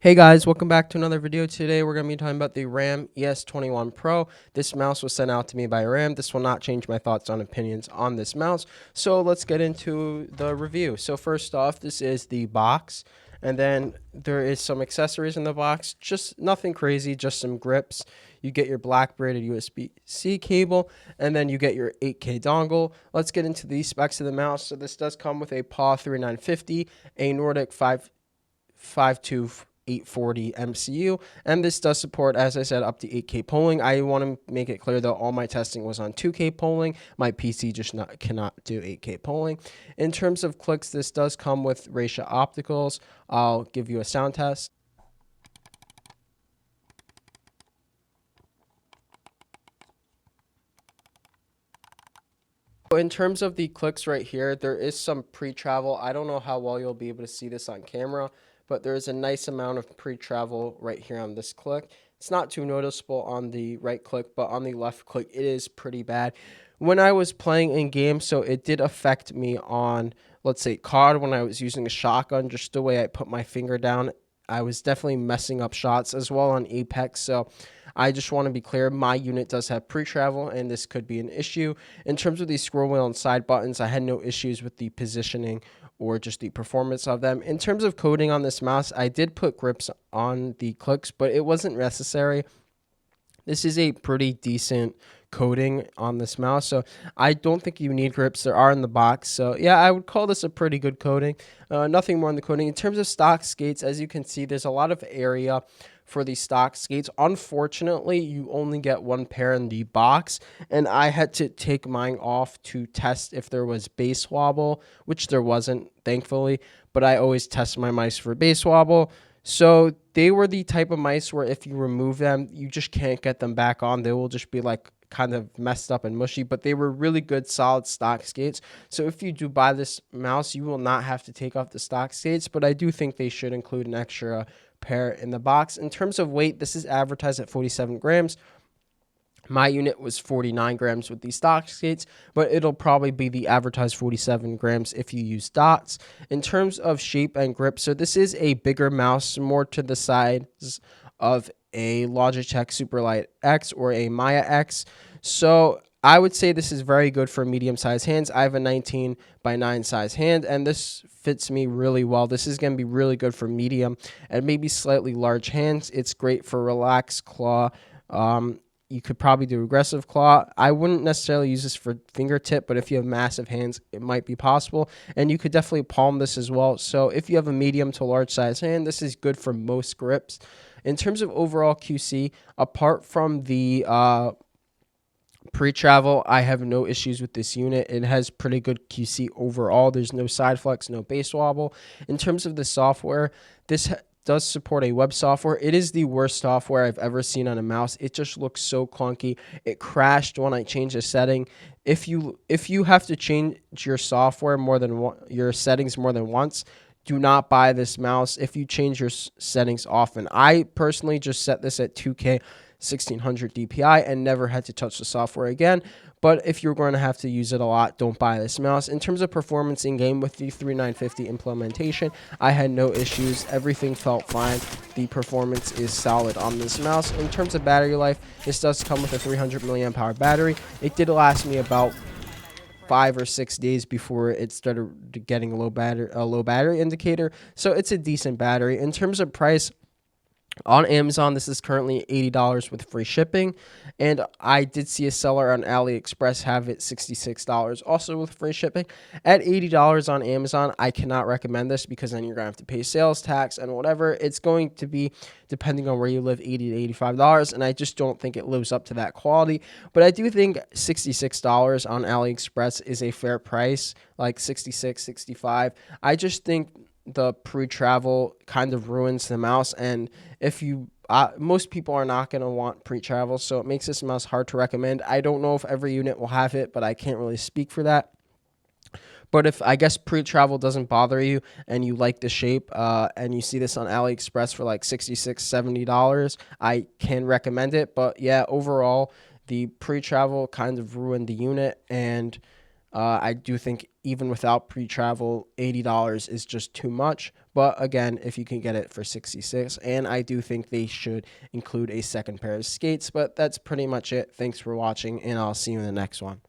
Hey guys, welcome back to another video. Today we're going to be talking about the Rawm ES21 Pro. This mouse was sent out to me by Rawm. This will not change my thoughts on opinions on this mouse. So let's get into the review. So first off, this is the box. And then there is some accessories in the box. Just nothing crazy, just some grips. You get your black braided USB-C cable, and then you get your 8K dongle. Let's get into the specs of the mouse. So this does come with a PAW 3950, a Nordic 552 840 MCU, and this does support, as I said, up to 8K polling. I want to make it clear that all my testing was on 2K polling. My PC just cannot do 8K polling. In terms of clicks, this does come with Ratio opticals. I'll give you a sound test. In terms of the clicks right here, there is some pre-travel. I don't know how well you'll be able to see this on camera, but there is a nice amount of pre-travel right here on this click. It's not too noticeable on the right click, but on the left click, it is pretty bad. When I was playing in game, so it did affect me on, let's say, COD when I was using a shotgun, just the way I put my finger down. I was definitely messing up shots as well on Apex, so I just want to be clear, my unit does have pre-travel, and this could be an issue. In terms of the scroll wheel and side buttons, I had no issues with the positioning or just the performance of them. In terms of coding on this mouse, I did put grips on the clicks, but it wasn't necessary. This is a pretty decent coating on this mouse, so I don't think you need grips. There are in the box, so yeah, I would call this a pretty good coating. Nothing more in the coating. In terms of stock skates, as you can see, there's a lot of area for the stock skates. Unfortunately, you only get one pair in the box, and I had to take mine off to test if there was base wobble, which there wasn't, thankfully, but I always test my mice for base wobble. So they were the type of mice where if you remove them, you just can't get them back on. They will just be like kind of messed up and mushy, but they were really good, solid stock skates. So if you do buy this mouse, you will not have to take off the stock skates, but I do think they should include an extra pair in the box. In terms of weight, this is advertised at 47 grams. My unit was 49 grams with these stock skates, but it'll probably be the advertised 47 grams if you use dots. In terms of shape and grip, so this is a bigger mouse, more to the size of a Logitech Superlight X or a Maya X. So I would say this is very good for medium-sized hands. I have a 19 by 9 size hand, and this fits me really well. This is going to be really good for medium and maybe slightly large hands. It's great for relaxed claw. You could probably do aggressive claw. I wouldn't necessarily use this for fingertip, but if you have massive hands, it might be possible. And you could definitely palm this as well. So if you have a medium to large size hand, this is good for most grips. In terms of overall QC, apart from the pre-travel, I have no issues with this unit. It has pretty good QC overall. There's no side flex, no base wobble. In terms of the software, this does support a web software. It is the worst software I've ever seen on a mouse. It just looks so clunky. It crashed when I changed a setting. If you have to change your software your settings more than once, do not buy this mouse if you change your settings often. I personally just set this at 2K 1600 DPI and never had to touch the software again. But if you're going to have to use it a lot, don't buy this mouse. In terms of performance in game with the 3950 implementation, I had no issues. Everything felt fine. The performance is solid on this mouse. In terms of battery life, this does come with a 300 milliamp hour battery. It did last me about 5 or 6 days before it started getting a low battery indicator. So it's a decent battery. In terms of price, on Amazon, this is currently $80 with free shipping, and I did see a seller on AliExpress have it $66 also with free shipping. At $80 on Amazon, I cannot recommend this because then you're going to have to pay sales tax and whatever. It's going to be, depending on where you live, $80 to $85, and I just don't think it lives up to that quality. But I do think $66 on AliExpress is a fair price, like $66, $65. I just think the pre-travel kind of ruins the mouse, and if you most people are not going to want pre-travel, so it makes this mouse hard to recommend. I don't know if every unit will have it, but I can't really speak for that. But if, I guess, pre-travel doesn't bother you and you like the shape and you see this on AliExpress for like $66, $70, I can recommend it. But yeah, overall, the pre-travel kind of ruined the unit, and I do think even without pre-travel, $80 is just too much. But again, if you can get it for 66, and I do think they should include a second pair of skates. But that's pretty much it. Thanks for watching, and I'll see you in the next one.